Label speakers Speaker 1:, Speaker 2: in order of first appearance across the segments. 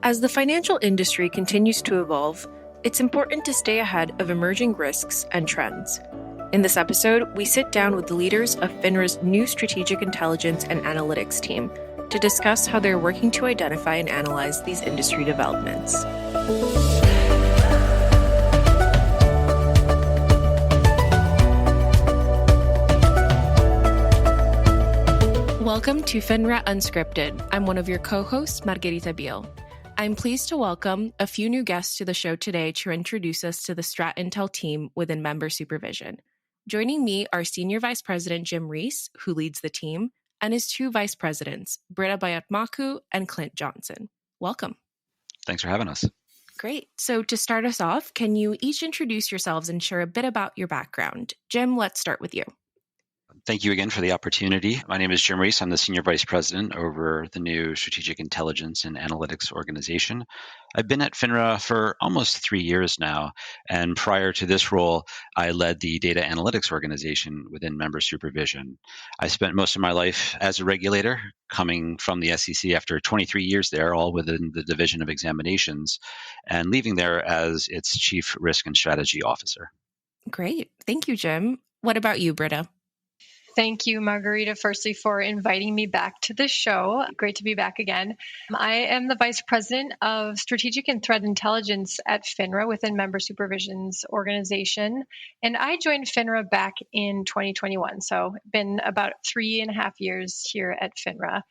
Speaker 1: As the financial industry continues to evolve, it's important to stay ahead of emerging risks and trends. In this episode, we sit down with the leaders of FINRA's new Strategic Intelligence and Analytics team to discuss how they're working to identify and analyze these industry developments. Welcome to FINRA Unscripted. I'm one of your co-hosts, Margarita Biel. I'm pleased to welcome a few new guests to the show today to introduce us to the StratIntel team within Member Supervision. Joining me are Senior Vice President Jim Reese, who leads the team, and his two vice presidents, Brita Bayatmakou and Clint Johnson. Welcome.
Speaker 2: Thanks for having us.
Speaker 1: Great. So to start us off, can you each introduce yourselves and share a bit about your background? Jim, let's start with you.
Speaker 2: Thank you again for the opportunity. My name is Jim Reese. I'm the Senior Vice President over the new Strategic Intelligence and Analytics organization. I've been at FINRA for almost 3 years now, and prior to this role, I led the data analytics organization within Member Supervision. I spent most of my life as a regulator, coming from the SEC after 23 years there, all within the Division of Examinations, and leaving there as its Chief Risk and Strategy Officer.
Speaker 1: Great. Thank you, Jim. What about you, Brita?
Speaker 3: Thank you, Margarita, firstly, for inviting me back to the show. Great to be back again. I am the Vice President of Strategic and Threat Intelligence at FINRA within Member Supervision's organization. And I joined FINRA back in 2021, so been about 3.5 years here at FINRA.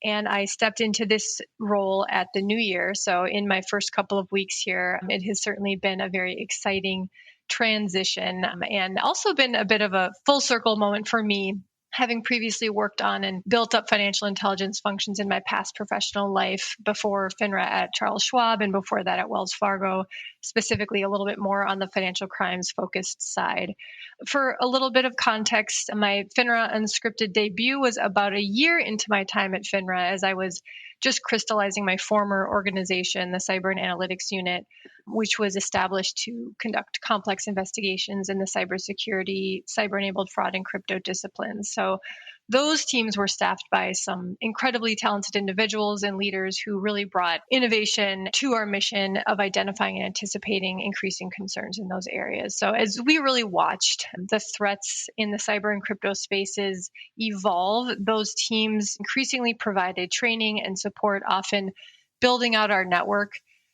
Speaker 3: And I stepped into this role at the new year. So in my first couple of weeks here, it has certainly been a very exciting transition and also been a bit of a full circle moment for me, having previously worked on and built up financial intelligence functions in my past professional life before FINRA at Charles Schwab and before that at Wells Fargo, specifically a little bit more on the financial crimes focused side. For a little bit of context, my FINRA Unscripted debut was about a year into my time at FINRA as I was just crystallizing my former organization, the Cyber and Analytics Unit, which was established to conduct complex investigations in the cybersecurity, cyber-enabled fraud, and crypto disciplines. So those teams were staffed by some incredibly talented individuals and leaders who really brought innovation to our mission of identifying and anticipating increasing concerns in those areas. So as we really watched the threats in the cyber and crypto spaces evolve, those teams increasingly provided training and support, often building out our network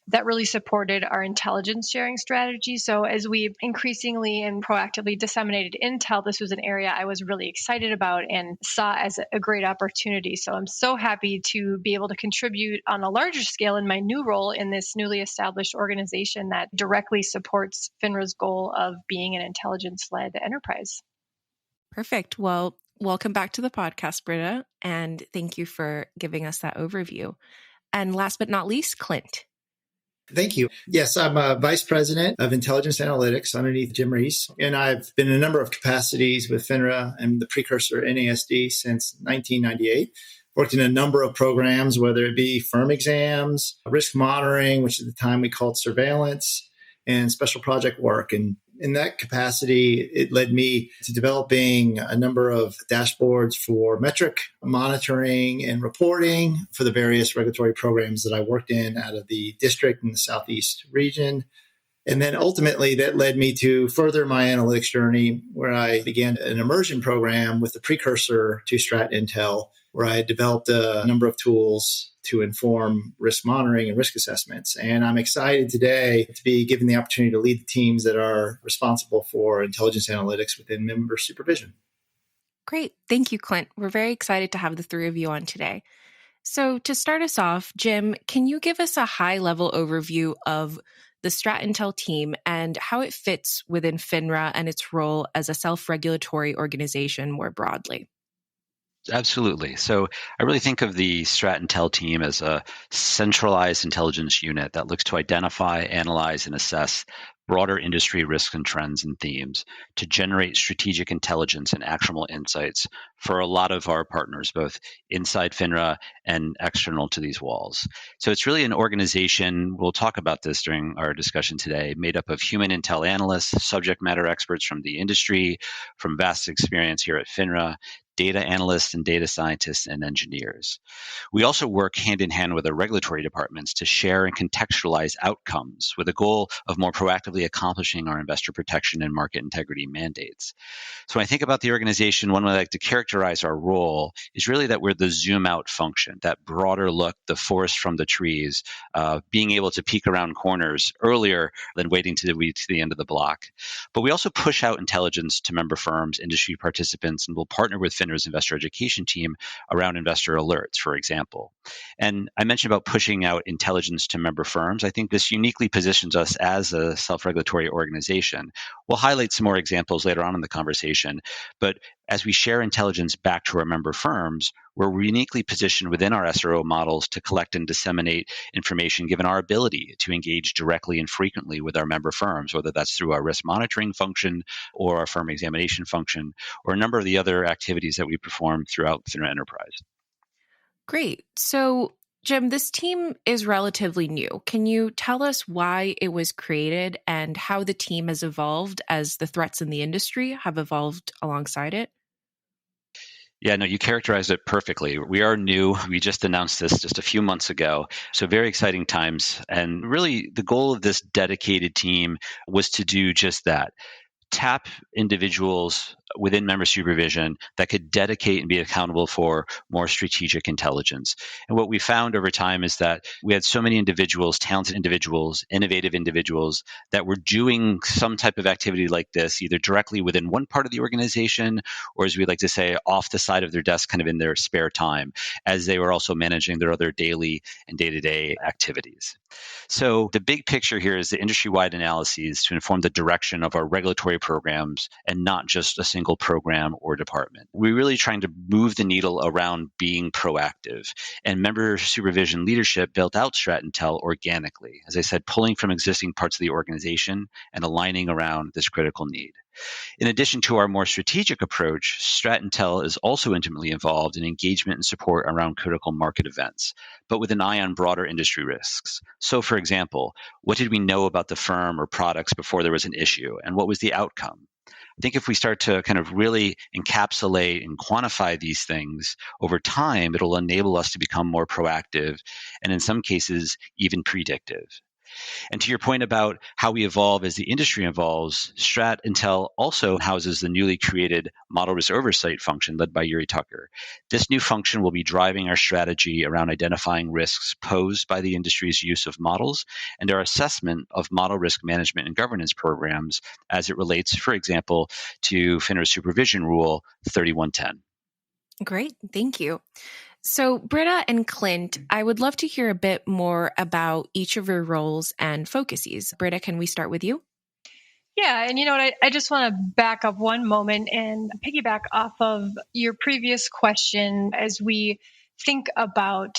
Speaker 3: that really supported our intelligence sharing strategy. So as we increasingly and proactively disseminated intel, this was an area I was really excited about and saw as a great opportunity. So I'm so happy to be able to contribute on a larger scale in my new role in this newly established organization that directly supports FINRA's goal of being an intelligence-led enterprise.
Speaker 1: Perfect. Well, welcome back to the podcast, Brita, and thank you for giving us that overview. And last but not least, Clint.
Speaker 4: Thank you. Yes, I'm a Vice President of Intelligence Analytics underneath Jim Reese, and I've been in a number of capacities with FINRA and the precursor NASD since 1998. Worked in a number of programs, whether it be firm exams, risk monitoring, which at the time we called surveillance, and special project work. And in that capacity, it led me to developing a number of dashboards for metric monitoring and reporting for the various regulatory programs that I worked in out of the district in the Southeast region. And then ultimately that led me to further my analytics journey, where I began an immersion program with the precursor to StratIntel, where I developed a number of tools to inform risk monitoring and risk assessments. And I'm excited today to be given the opportunity to lead the teams that are responsible for intelligence analytics within Member Supervision.
Speaker 1: Great. Thank you, Clint. We're very excited to have the three of you on today. So to start us off, Jim, can you give us a high-level overview of the StratIntel team and how it fits within FINRA and its role as a self-regulatory organization more broadly?
Speaker 2: Absolutely. So I really think of the StratIntel team as a centralized intelligence unit that looks to identify, analyze, and assess broader industry risks and trends and themes to generate strategic intelligence and actionable insights for a lot of our partners, both inside FINRA and external to these walls. So it's really an organization, we'll talk about this during our discussion today, made up of human intel analysts, subject matter experts from the industry, from vast experience here at FINRA, data analysts and data scientists and engineers. We also work hand in hand with our regulatory departments to share and contextualize outcomes with a goal of more proactively accomplishing our investor protection and market integrity mandates. So when I think about the organization, one way I like to characterize our role is really that we're the zoom out function, that broader look, the forest from the trees, being able to peek around corners earlier than waiting to the end of the block. But we also push out intelligence to member firms, industry participants, and we'll partner with FINRA's investor education team around investor alerts, for example. And I mentioned about pushing out intelligence to member firms. I think this uniquely positions us as a self-regulatory organization. We'll highlight some more examples later on in the conversation, but as we share intelligence back to our member firms, we're uniquely positioned within our SRO models to collect and disseminate information given our ability to engage directly and frequently with our member firms, whether that's through our risk monitoring function or our firm examination function, or a number of the other activities that we perform throughout FINRA Enterprise.
Speaker 1: Great. So, Jim, this team is relatively new. Can you tell us why it was created and how the team has evolved as the threats in the industry have evolved alongside it?
Speaker 2: Yeah, no, you characterized it perfectly. We are new. We just announced this just a few months ago. So very exciting times. And really the goal of this dedicated team was to do just that. Tap individuals within member supervision that could dedicate and be accountable for more strategic intelligence. And what we found over time is that we had so many individuals, talented individuals, innovative individuals that were doing some type of activity like this, either directly within one part of the organization, or as we like to say, off the side of their desk, kind of in their spare time, as they were also managing their other daily and day-to-day activities. So the big picture here is the industry-wide analyses to inform the direction of our regulatory programs and not just a single program or department. We're really trying to move the needle around being proactive. And member supervision leadership built out StratIntel organically, as I said, pulling from existing parts of the organization and aligning around this critical need. In addition to our more strategic approach, StratIntel is also intimately involved in engagement and support around critical market events, but with an eye on broader industry risks. So, for example, what did we know about the firm or products before there was an issue, and what was the outcome? I think if we start to kind of really encapsulate and quantify these things over time, it'll enable us to become more proactive and in some cases, even predictive. And to your point about how we evolve as the industry evolves, StratIntel also houses the newly created Model Risk Oversight function led by Yuri Tucker. This new function will be driving our strategy around identifying risks posed by the industry's use of models and our assessment of model risk management and governance programs as it relates, for example, to FINRA Supervision Rule 3110.
Speaker 1: Great. Thank you. So, Brita and Clint, I would love to hear a bit more about each of your roles and focuses. Brita, can we start with you?
Speaker 3: Yeah, and you know what? I just want to back up one moment and piggyback off of your previous question as we think about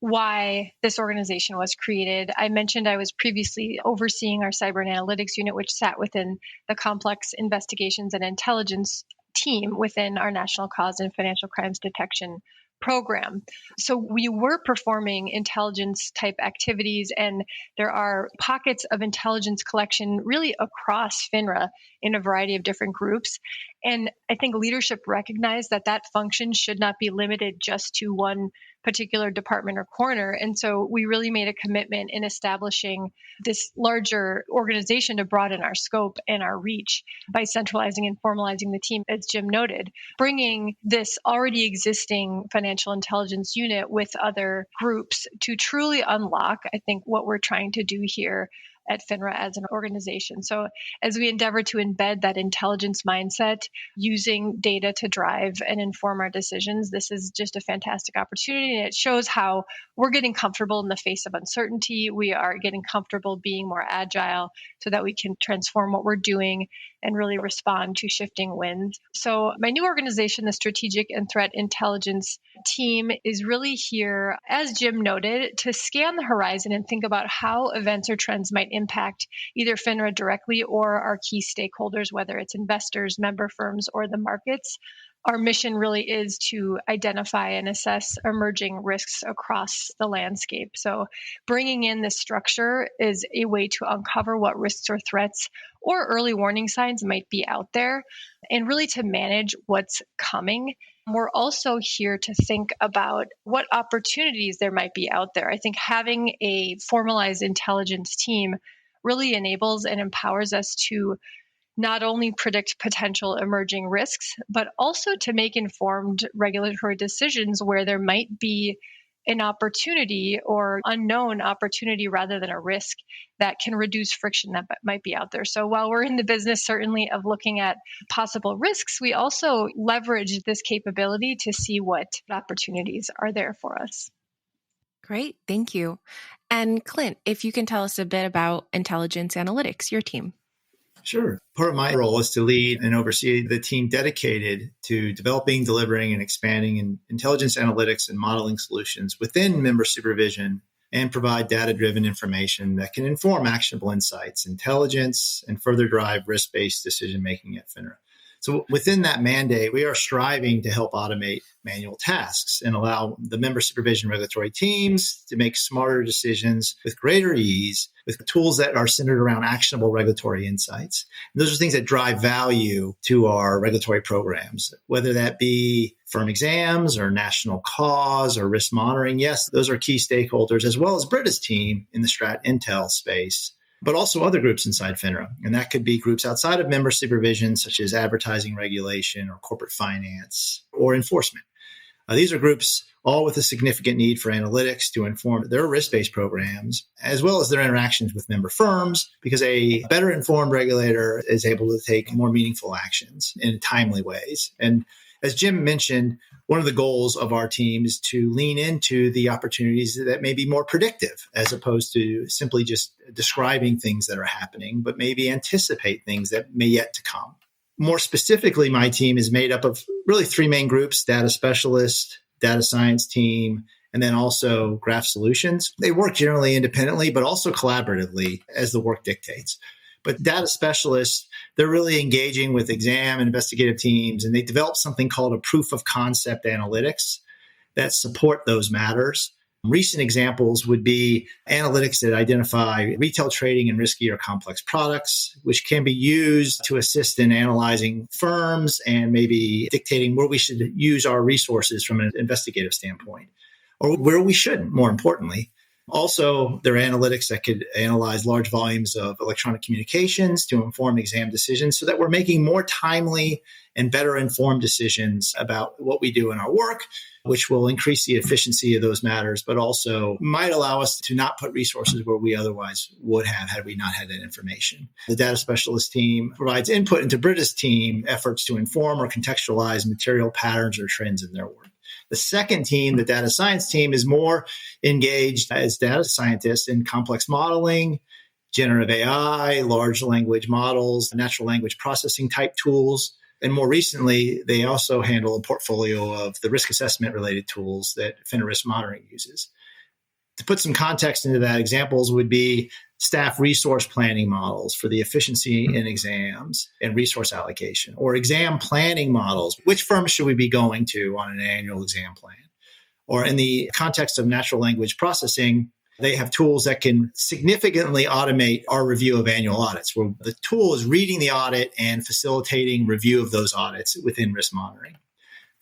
Speaker 3: why this organization was created. I mentioned I was previously overseeing our cyber and analytics unit, which sat within the complex investigations and intelligence team within our National Cause and Financial Crimes Detection program. So we were performing intelligence type activities, and there are pockets of intelligence collection really across FINRA in a variety of different groups. And I think leadership recognized that that function should not be limited just to one particular department or corner. And so we really made a commitment in establishing this larger organization to broaden our scope and our reach by centralizing and formalizing the team, as Jim noted, bringing this already existing financial intelligence unit with other groups to truly unlock, I think, what we're trying to do here at FINRA as an organization. So as we endeavor to embed that intelligence mindset using data to drive and inform our decisions, this is just a fantastic opportunity. And it shows how we're getting comfortable in the face of uncertainty. We are getting comfortable being more agile so that we can transform what we're doing and really respond to shifting winds. So my new organization, the Strategic and Threat Intelligence team, is really here, as Jim noted, to scan the horizon and think about how events or trends might impact either FINRA directly or our key stakeholders, whether it's investors, member firms, or the markets. Our mission really is to identify and assess emerging risks across the landscape. So bringing in this structure is a way to uncover what risks or threats or early warning signs might be out there, and really to manage what's coming We're also here to think about what opportunities there might be out there. I think having a formalized intelligence team really enables and empowers us to not only predict potential emerging risks, but also to make informed regulatory decisions where there might be an opportunity or unknown opportunity rather than a risk that can reduce friction that might be out there. So while we're in the business certainly of looking at possible risks, we also leverage this capability to see what opportunities are there for us.
Speaker 1: Great, thank you. And Clint, if you can tell us a bit about intelligence analytics, your team.
Speaker 4: Sure. Part of my role is to lead and oversee the team dedicated to developing, delivering, and expanding intelligence analytics and modeling solutions within member supervision and provide data-driven information that can inform actionable insights, intelligence, and further drive risk-based decision-making at FINRA. So within that mandate, we are striving to help automate manual tasks and allow the member supervision regulatory teams to make smarter decisions with greater ease, with tools that are centered around actionable regulatory insights. And those are things that drive value to our regulatory programs, whether that be firm exams or national cause or risk monitoring. Yes, those are key stakeholders, as well as Brita's team in the StratIntel space, but also other groups inside FINRA. And that could be groups outside of member supervision, such as advertising regulation or corporate finance or enforcement. These are groups all with a significant need for analytics to inform their risk-based programs, as well as their interactions with member firms, because a better informed regulator is able to take more meaningful actions in timely ways. And as Jim mentioned, one of the goals of our team is to lean into the opportunities that may be more predictive, as opposed to simply just describing things that are happening, but maybe anticipate things that may yet to come. More specifically, my team is made up of really three main groups: data specialist, data science team, and then also graph solutions. They work generally independently, but also collaboratively as the work dictates. But data specialists, they're really engaging with exam and investigative teams, and they develop something called a proof of concept analytics that support those matters. Recent examples would be analytics that identify retail trading in risky or complex products, which can be used to assist in analyzing firms and maybe dictating where we should use our resources from an investigative standpoint, or where we shouldn't, more importantly. Also, there are analytics that could analyze large volumes of electronic communications to inform exam decisions so that we're making more timely and better informed decisions about what we do in our work, which will increase the efficiency of those matters, but also might allow us to not put resources where we otherwise would have had we not had that information. The data specialist team provides input into Brita's team efforts to inform or contextualize material patterns or trends in their work. The second team, the data science team, is more engaged as data scientists in complex modeling, generative AI, large language models, natural language processing type tools. And more recently, they also handle a portfolio of the risk assessment related tools that FINRA Risk Monitoring uses. To put some context into that, examples would be staff resource planning models for the efficiency in exams and resource allocation, or exam planning models. Which firms should we be going to on an annual exam plan? Or in the context of natural language processing, they have tools that can significantly automate our review of annual audits, where the tool is reading the audit and facilitating review of those audits within risk monitoring.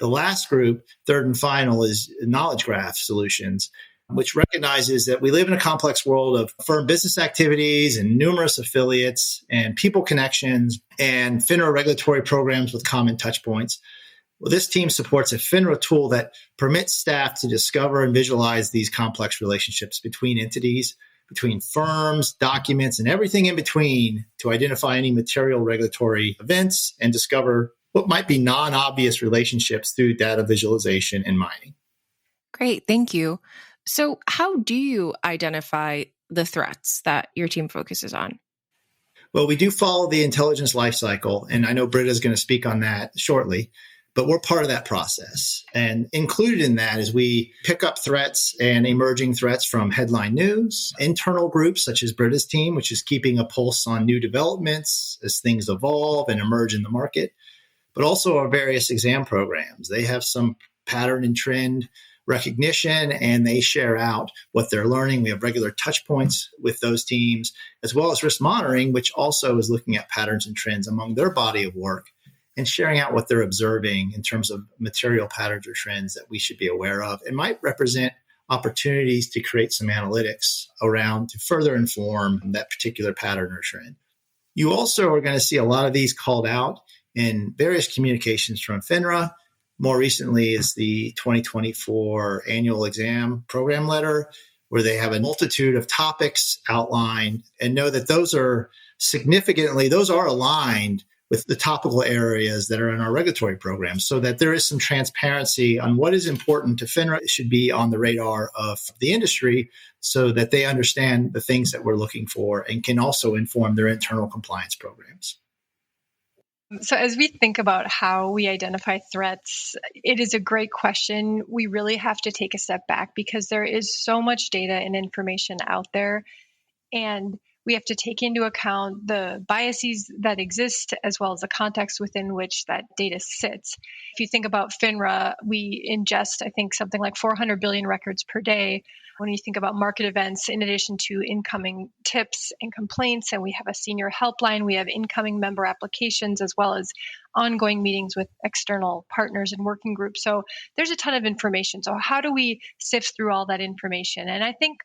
Speaker 4: The last group, third and final, is knowledge graph solutions, which recognizes that we live in a complex world of firm business activities and numerous affiliates and people connections and FINRA regulatory programs with common touch points. Well, this team supports a FINRA tool that permits staff to discover and visualize these complex relationships between entities, between firms, documents, and everything in between to identify any material regulatory events and discover what might be non-obvious relationships through data visualization and mining.
Speaker 1: Great, thank you. So how do you identify the threats that your team focuses on?
Speaker 4: Well, we do follow the intelligence lifecycle, and I know Brita is going to speak on that shortly, but we're part of that process. And included in that is we pick up threats and emerging threats from headline news, internal groups such as Brita's team, which is keeping a pulse on new developments as things evolve and emerge in the market, but also our various exam programs. They have some pattern and trend recognition, and they share out what they're learning. We have regular touch points with those teams, as well as risk monitoring, which also is looking at patterns and trends among their body of work. and sharing out what they're observing in terms of material patterns or trends that we should be aware of. It might represent opportunities to create some analytics around to further inform that particular pattern or trend. You also are going to see a lot of these called out in various communications from FINRA. More recently is the 2024 annual exam program letter, where they have a multitude of topics outlined, and know that those are aligned with the topical areas that are in our regulatory programs, so that there is some transparency on what is important to FINRA. It should be on the radar of the industry so that they understand the things that we're looking for and can also inform their internal compliance programs.
Speaker 3: So as we think about how we identify threats, it is a great question. We really have to take a step back because there is so much data and information out there, and we have to take into account the biases that exist as well as the context within which that data sits. If you think about FINRA, we ingest, I think, something like 400 billion records per day. When you think about market events, in addition to incoming tips and complaints, and we have a senior helpline, we have incoming member applications, as well as ongoing meetings with external partners and working groups. So there's a ton of information. So how do we sift through all that information? And I think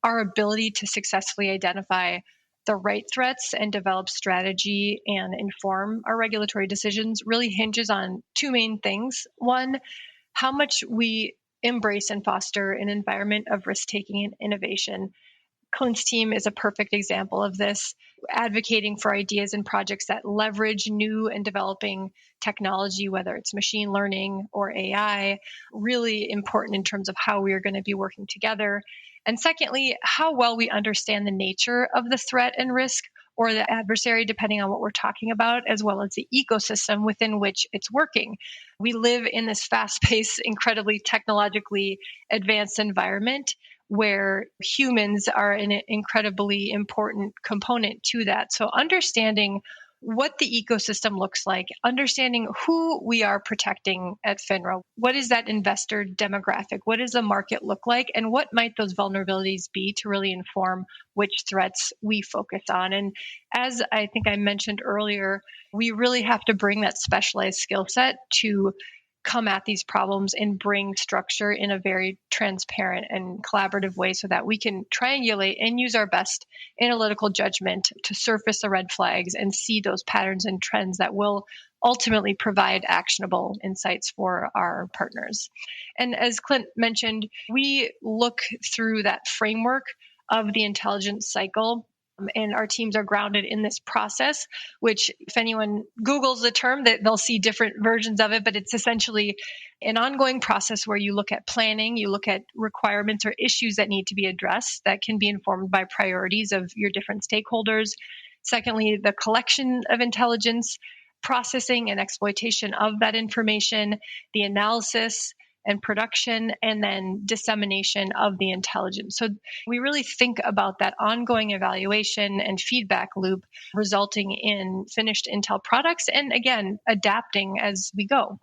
Speaker 3: our ability to successfully identify the right threats and develop strategy and inform our regulatory decisions really hinges on two main things. One, how much we embrace and foster an environment of risk-taking and innovation. Clint's team is a perfect example of this, advocating for ideas and projects that leverage new and developing technology, whether it's machine learning or AI, really important in terms of how we are going to be working together. And secondly, how well we understand the nature of the threat and risk or the adversary, depending on what we're talking about, as well as the ecosystem within which it's working. We live in this fast-paced, incredibly technologically advanced environment where humans are an incredibly important component to that. So understanding what the ecosystem looks like, understanding who we are protecting at FINRA, what is that investor demographic, what does the market look like, and what might those vulnerabilities be to really inform which threats we focus on. And as I think I mentioned earlier, we really have to bring that specialized skill set to come at these problems and bring structure in a very transparent and collaborative way so that we can triangulate and use our best analytical judgment to surface the red flags and see those patterns and trends that will ultimately provide actionable insights for our partners. And as Clint mentioned, we look through that framework of the intelligence cycle. And our teams are grounded in this process, which if anyone Googles the term, they'll see different versions of it, but it's essentially an ongoing process where you look at planning, you look at requirements or issues that need to be addressed that can be informed by priorities of your different stakeholders. Secondly, the collection of intelligence, processing and exploitation of that information, the analysis and production, and then dissemination of the intelligence. So we really think about that ongoing evaluation and feedback loop resulting in finished Intel products and, again, adapting as we go.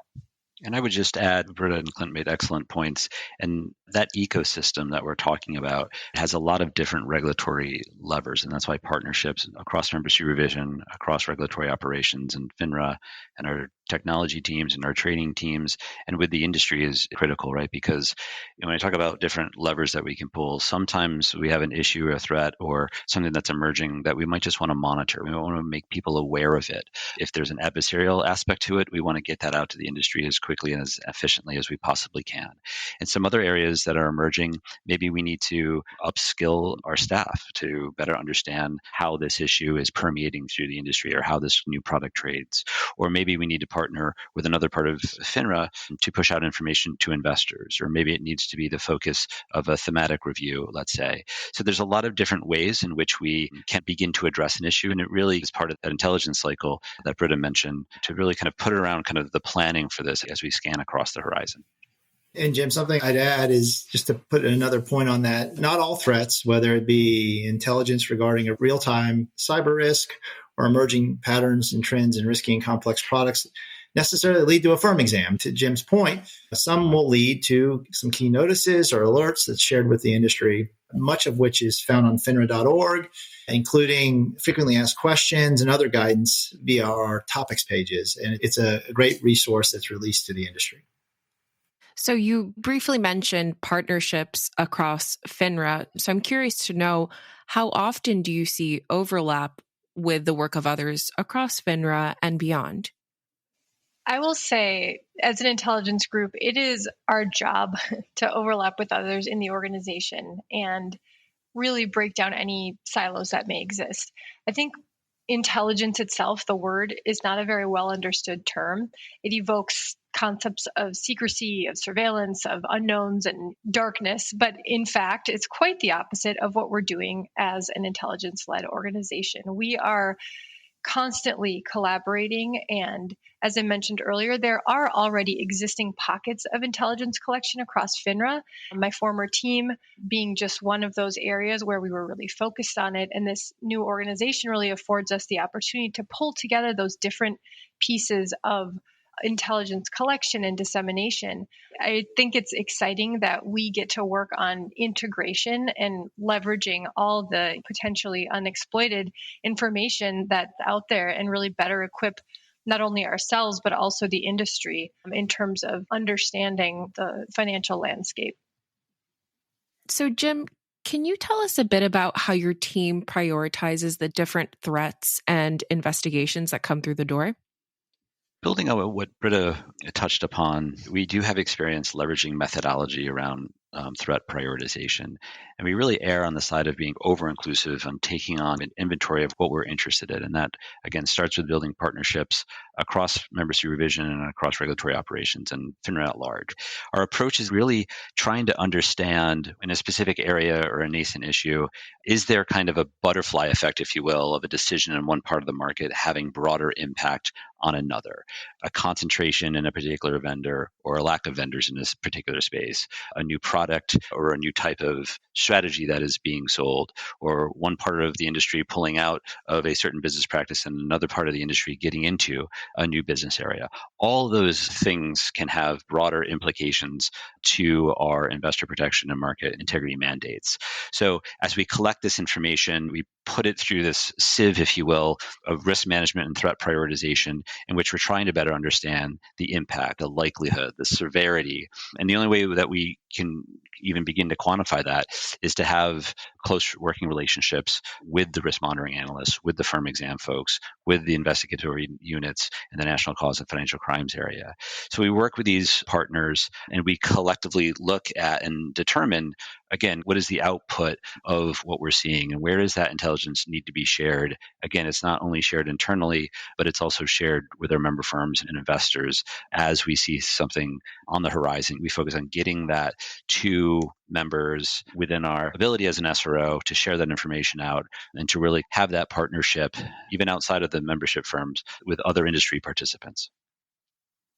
Speaker 2: And I would just add, Brita and Clint made excellent points. And that ecosystem that we're talking about has a lot of different regulatory levers. And that's why partnerships across member supervision, across regulatory operations and FINRA and our technology teams and our training teams and with the industry is critical, right? Because when I talk about different levers that we can pull, sometimes we have an issue or a threat or something that's emerging that we might just want to monitor. We want to make people aware of it. If there's an adversarial aspect to it, we want to get that out to the industry as quickly and as efficiently as we possibly can. And some other areas that are emerging, maybe we need to upskill our staff to better understand how this issue is permeating through the industry or how this new product trades. Or maybe we need to partner with another part of FINRA to push out information to investors, or maybe it needs to be the focus of a thematic review, let's say. So there's a lot of different ways in which we can begin to address an issue, and it really is part of that intelligence cycle that Brita mentioned to really kind of put around kind of the planning for this as we scan across the horizon.
Speaker 4: And Jim, something I'd add is just to put another point on that. Not all threats, whether it be intelligence regarding a real-time cyber risk or emerging patterns and trends in risky and complex products, necessarily lead to a firm exam. To Jim's point, some will lead to some key notices or alerts that's shared with the industry, much of which is found on FINRA.org, including frequently asked questions and other guidance via our topics pages. And it's a great resource that's released to the industry.
Speaker 1: So you briefly mentioned partnerships across FINRA. So I'm curious to know, how often do you see overlap with the work of others across FINRA and beyond?
Speaker 3: I will say, as an intelligence group, it is our job to overlap with others in the organization and really break down any silos that may exist. I think intelligence itself, the word, is not a very well understood term. It evokes concepts of secrecy, of surveillance, of unknowns and darkness. But in fact, it's quite the opposite of what we're doing as an intelligence-led organization. We are constantly collaborating. And as I mentioned earlier, there are already existing pockets of intelligence collection across FINRA. My former team being just one of those areas where we were really focused on it. And this new organization really affords us the opportunity to pull together those different pieces of intelligence collection and dissemination. I think it's exciting that we get to work on integration and leveraging all the potentially unexploited information that's out there and really better equip not only ourselves, but also the industry in terms of understanding the financial landscape.
Speaker 1: So, Jim, can you tell us a bit about how your team prioritizes the different threats and investigations that come through the door?
Speaker 2: Building on what Brita touched upon, we do have experience leveraging methodology around threat prioritization. And we really err on the side of being over-inclusive on taking on an inventory of what we're interested in. And that, again, starts with building partnerships across member supervision and across regulatory operations and FINRA at large. Our approach is really trying to understand in a specific area or a nascent issue, is there kind of a butterfly effect, if you will, of a decision in one part of the market having broader impact on another, a concentration in a particular vendor or a lack of vendors in this particular space, a new product or a new type of strategy that is being sold, or one part of the industry pulling out of a certain business practice and another part of the industry getting into a new business area. All those things can have broader implications to our investor protection and market integrity mandates. So as we collect this information, we put it through this sieve, if you will, of risk management and threat prioritization, in which we're trying to better understand the impact, the likelihood, the severity. And the only way that we can even begin to quantify that is to have close working relationships with the risk monitoring analysts, with the firm exam folks, with the investigatory units in the national cause and financial crimes area. So we work with these partners and we collectively look at and determine, again, what is the output of what we're seeing and where does that intelligence need to be shared? Again, it's not only shared internally, but it's also shared with our member firms and investors as we see something on the horizon. We focus on getting that to members within our ability as an SRO to share that information out and to really have that partnership, even outside of the membership firms, with other industry participants.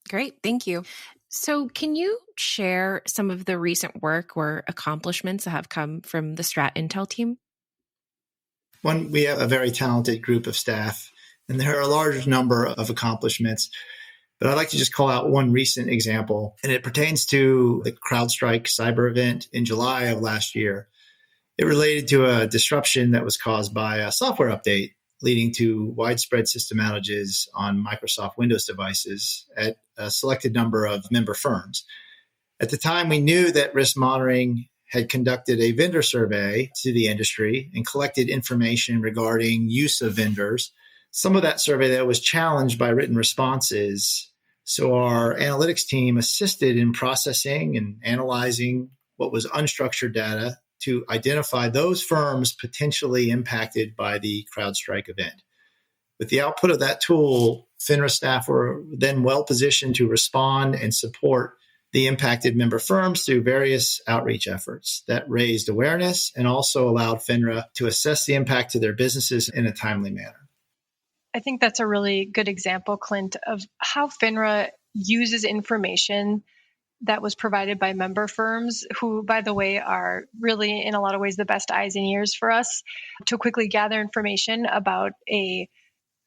Speaker 1: Great, thank you. So can you share some of the recent work or accomplishments that have come from the StratIntel team?
Speaker 4: One, we have a very talented group of staff, and there are a large number of accomplishments. But I'd like to just call out one recent example, and it pertains to the CrowdStrike cyber event in July of last year. It related to a disruption that was caused by a software update, leading to widespread system outages on Microsoft Windows devices at a selected number of member firms. At the time, we knew that risk monitoring had conducted a vendor survey to the industry and collected information regarding use of vendors. Some of that survey that was challenged by written responses. So our analytics team assisted in processing and analyzing what was unstructured data to identify those firms potentially impacted by the CrowdStrike event. With the output of that tool, FINRA staff were then well positioned to respond and support the impacted member firms through various outreach efforts that raised awareness and also allowed FINRA to assess the impact to their businesses in a timely manner.
Speaker 3: I think that's a really good example, Clint, of how FINRA uses information that was provided by member firms, who, by the way, are really in a lot of ways the best eyes and ears for us, to quickly gather information about a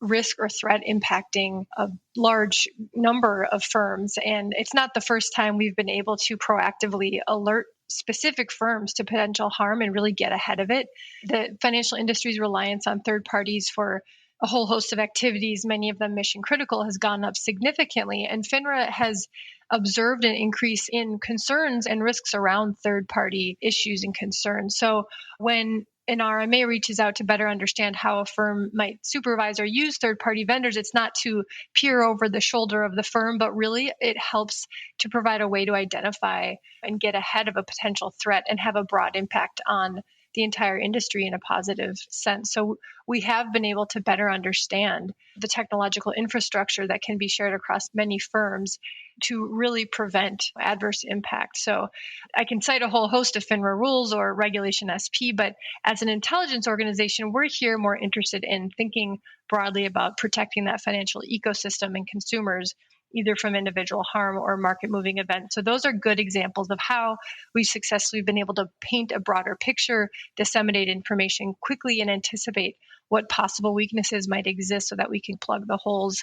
Speaker 3: risk or threat impacting a large number of firms. And it's not the first time we've been able to proactively alert specific firms to potential harm and really get ahead of it. The financial industry's reliance on third parties for a whole host of activities, many of them mission critical, has gone up significantly. And FINRA has observed an increase in concerns and risks around third party issues and concerns. So when an RMA reaches out to better understand how a firm might supervise or use third-party vendors, it's not to peer over the shoulder of the firm, but really it helps to provide a way to identify and get ahead of a potential threat and have a broad impact on the entire industry in a positive sense. So we have been able to better understand the technological infrastructure that can be shared across many firms to really prevent adverse impact. So I can cite a whole host of FINRA rules or Regulation SP, but as an intelligence organization, we're here more interested in thinking broadly about protecting that financial ecosystem and consumers, either from individual harm or market-moving events. So those are good examples of how we've successfully been able to paint a broader picture, disseminate information quickly, and anticipate what possible weaknesses might exist so that we can plug the holes.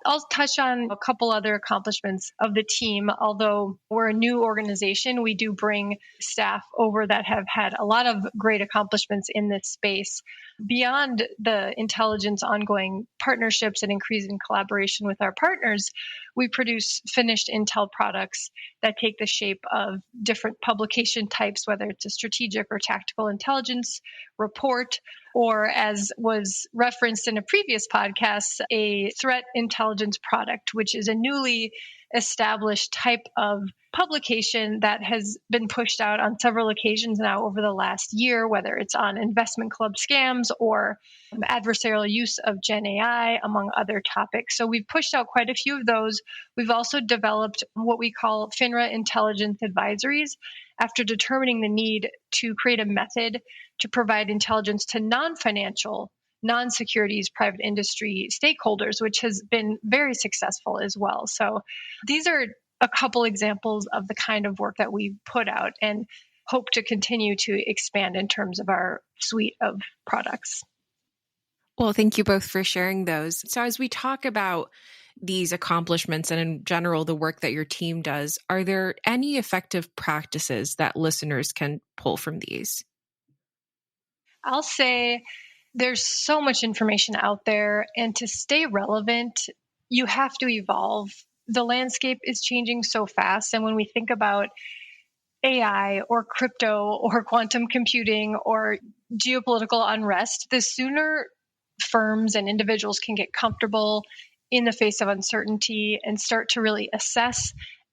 Speaker 3: I'll touch on a couple other accomplishments of the team. Although we're a new organization, we do bring staff over that have had a lot of great accomplishments in this space. Beyond the intelligence ongoing partnerships and increasing collaboration with our partners, we produce finished intel products that take the shape of different publication types, whether it's a strategic or tactical intelligence report, or as was referenced in a previous podcast, a threat intelligence product, which is a newly established type of publication that has been pushed out on several occasions now over the last year, whether it's on investment club scams or adversarial use of Gen AI, among other topics. So we've pushed out quite a few of those. We've also developed what we call FINRA intelligence advisories after determining the need to create a method to provide intelligence to non-financial, non-securities private industry stakeholders, which has been very successful as well. So these are a couple examples of the kind of work that we put out and hope to continue to expand in terms of our suite of products.
Speaker 1: Well, thank you both for sharing those. So as we talk about these accomplishments and in general the work that your team does, are there any effective practices that listeners can pull from these?
Speaker 3: I'll say there's so much information out there, and to stay relevant, you have to evolve. The landscape is changing so fast, and when we think about AI or crypto or quantum computing or geopolitical unrest, the sooner firms and individuals can get comfortable in the face of uncertainty and start to really assess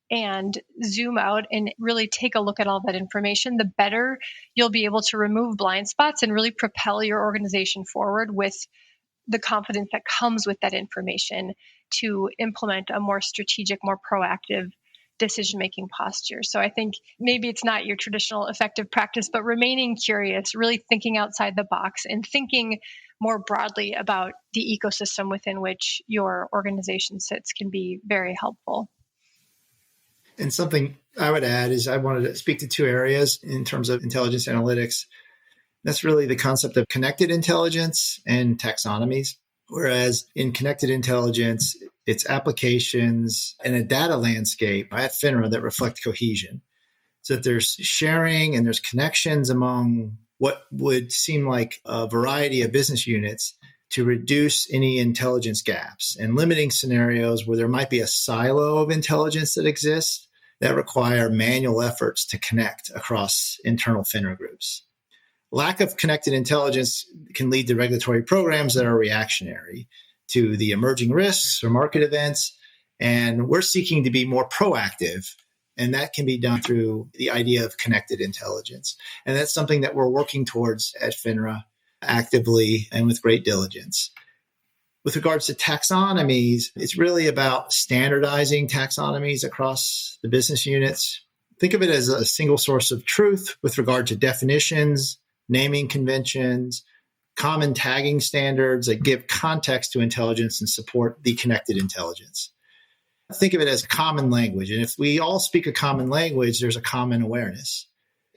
Speaker 3: and zoom out and really take a look at all that information, the better you'll be able to remove blind spots and really propel your organization forward with the confidence that comes with that information to implement a more strategic, more proactive decision-making posture. So I think maybe it's not your traditional effective practice, but remaining curious, really thinking outside the box and thinking more broadly about the ecosystem within which your organization sits can be very helpful.
Speaker 4: And something I would add is I wanted to speak to two areas in terms of intelligence analytics. That's really the concept of connected intelligence and taxonomies. Whereas in connected intelligence, it's applications and a data landscape at FINRA that reflect cohesion. So that there's sharing and there's connections among what would seem like a variety of business units to reduce any intelligence gaps and limiting scenarios where there might be a silo of intelligence that exists that require manual efforts to connect across internal FINRA groups. Lack of connected intelligence can lead to regulatory programs that are reactionary to the emerging risks or market events, and we're seeking to be more proactive, and that can be done through the idea of connected intelligence. And that's something that we're working towards at FINRA actively and with great diligence. With regards to taxonomies, it's really about standardizing taxonomies across the business units. Think of it as a single source of truth with regard to definitions, naming conventions, common tagging standards that give context to intelligence and support the connected intelligence. Think of it as common language. And if we all speak a common language, there's a common awareness.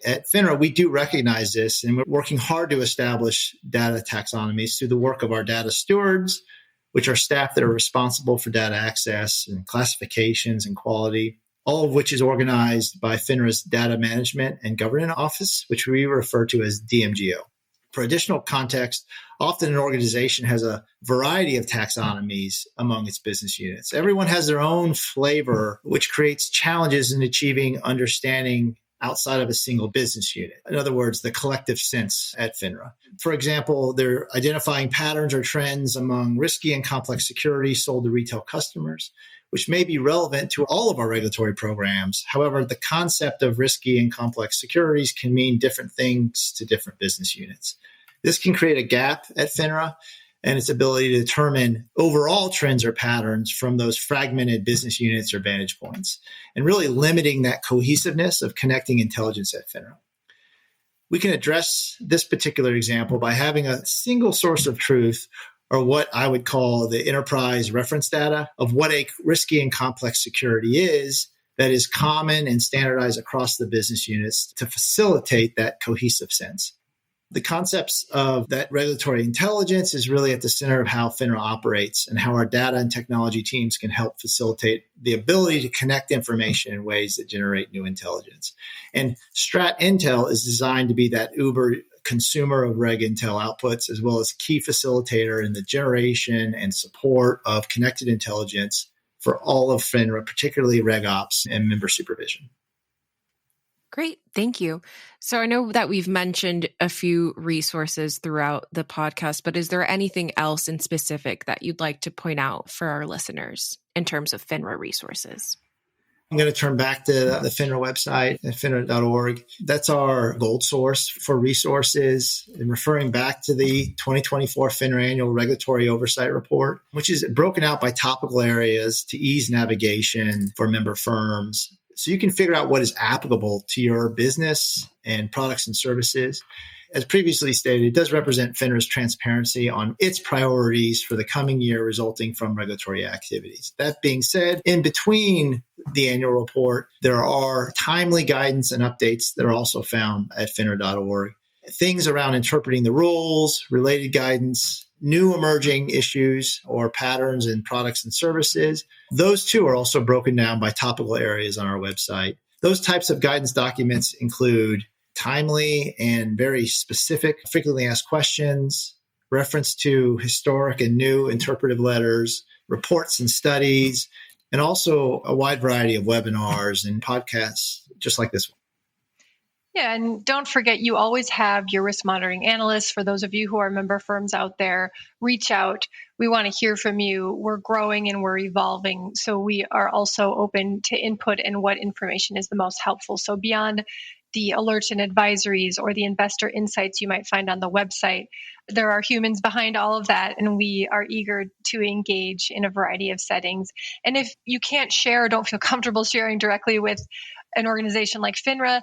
Speaker 4: At FINRA, we do recognize this, and we're working hard to establish data taxonomies through the work of our data stewards, which are staff that are responsible for data access and classifications and quality, all of which is organized by FINRA's Data Management and Governance Office, which we refer to as DMGO. For additional context, often an organization has a variety of taxonomies among its business units. Everyone has their own flavor, which creates challenges in achieving understanding outside of a single business unit. In other words, the collective sense at FINRA. For example, they're identifying patterns or trends among risky and complex securities sold to retail customers, which may be relevant to all of our regulatory programs. However, the concept of risky and complex securities can mean different things to different business units. This can create a gap at FINRA and its ability to determine overall trends or patterns from those fragmented business units or vantage points, and really limiting that cohesiveness of connecting intelligence at FINRA. We can address this particular example by having a single source of truth, or what I would call the enterprise reference data of what a risky and complex security is that is common and standardized across the business units to facilitate that cohesive sense. The concepts of that regulatory intelligence is really at the center of how FINRA operates and how our data and technology teams can help facilitate the ability to connect information in ways that generate new intelligence. And StratIntel is designed to be that Uber consumer of Reg Intel outputs, as well as key facilitator in the generation and support of connected intelligence for all of FINRA, particularly Reg Ops and Member Supervision.
Speaker 1: Great. Thank you. So I know that we've mentioned a few resources throughout the podcast, but is there anything else in specific that you'd like to point out for our listeners in terms of FINRA resources?
Speaker 4: I'm going to turn back to the FINRA website at finra.org. That's our gold source for resources. And referring back to the 2024 FINRA Annual Regulatory Oversight Report, which is broken out by topical areas to ease navigation for member firms. So you can figure out what is applicable to your business and products and services. As previously stated, it does represent FINRA's transparency on its priorities for the coming year resulting from regulatory activities. That being said, in between the annual report, there are timely guidance and updates that are also found at finra.org. Things around interpreting the rules, related guidance, new emerging issues or patterns in products and services. Those too are also broken down by topical areas on our website. Those types of guidance documents include timely and very specific frequently asked questions, reference to historic and new interpretive letters, reports and studies, and also a wide variety of webinars and podcasts just like this one.
Speaker 3: Yeah, and don't forget, you always have your risk monitoring analysts. For those of you who are member firms out there, reach out. We want to hear from you. We're growing and we're evolving. So we are also open to input and what information is the most helpful. So beyond the alerts and advisories or the investor insights you might find on the website, there are humans behind all of that, and we are eager to engage in a variety of settings. And if you can't share or don't feel comfortable sharing directly with an organization like FINRA,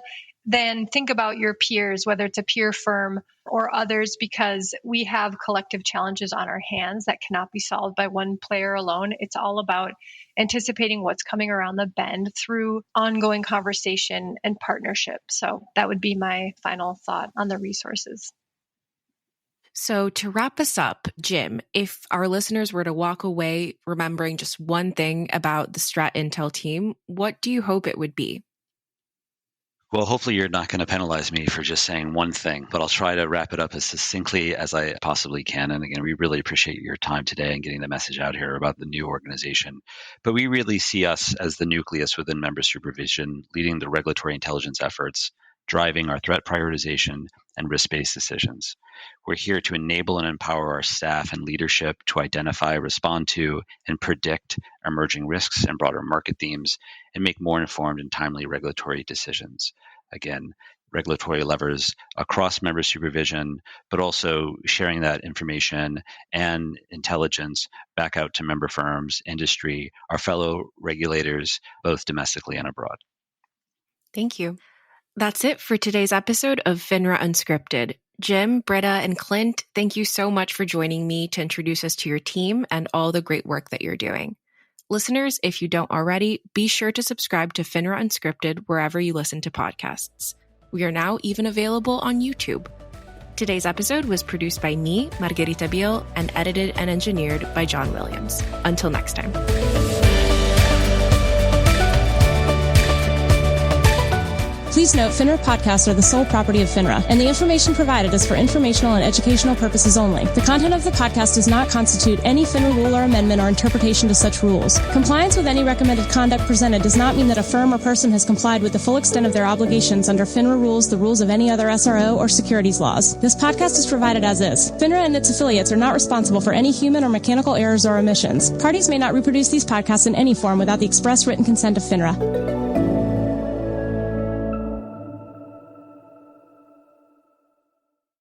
Speaker 3: then think about your peers, whether it's a peer firm or others, because we have collective challenges on our hands that cannot be solved by one player alone. It's all about anticipating what's coming around the bend through ongoing conversation and partnership. So that would be my final thought on the resources.
Speaker 1: So to wrap us up, Jim, if our listeners were to walk away remembering just one thing about the StratIntel team, what do you hope it would be?
Speaker 2: Well, hopefully you're not going to penalize me for just saying one thing, but I'll try to wrap it up as succinctly as I possibly can. And again, we really appreciate your time today and getting the message out here about the new organization. But we really see us as the nucleus within member supervision, leading the regulatory intelligence efforts, driving our threat prioritization and risk-based decisions. We're here to enable and empower our staff and leadership to identify, respond to, and predict emerging risks and broader market themes, and make more informed and timely regulatory decisions. Again, regulatory levers across member supervision, but also sharing that information and intelligence back out to member firms, industry, our fellow regulators, both domestically and abroad.
Speaker 1: Thank you. That's it for today's episode of FINRA Unscripted. Jim, Brita, and Clint, thank you so much for joining me to introduce us to your team and all the great work that you're doing. Listeners, if you don't already, be sure to subscribe to FINRA Unscripted wherever you listen to podcasts. We are now even available on YouTube. Today's episode was produced by me, Margarita Biel, and edited and engineered by John Williams. Until next time.
Speaker 5: Please note, FINRA podcasts are the sole property of FINRA, and the information provided is for informational and educational purposes only. The content of the podcast does not constitute any FINRA rule or amendment or interpretation to such rules. Compliance with any recommended conduct presented does not mean that a firm or person has complied with the full extent of their obligations under FINRA rules, the rules of any other SRO, or securities laws. This podcast is provided as is. FINRA and its affiliates are not responsible for any human or mechanical errors or omissions. Parties may not reproduce these podcasts in any form without the express written consent of FINRA.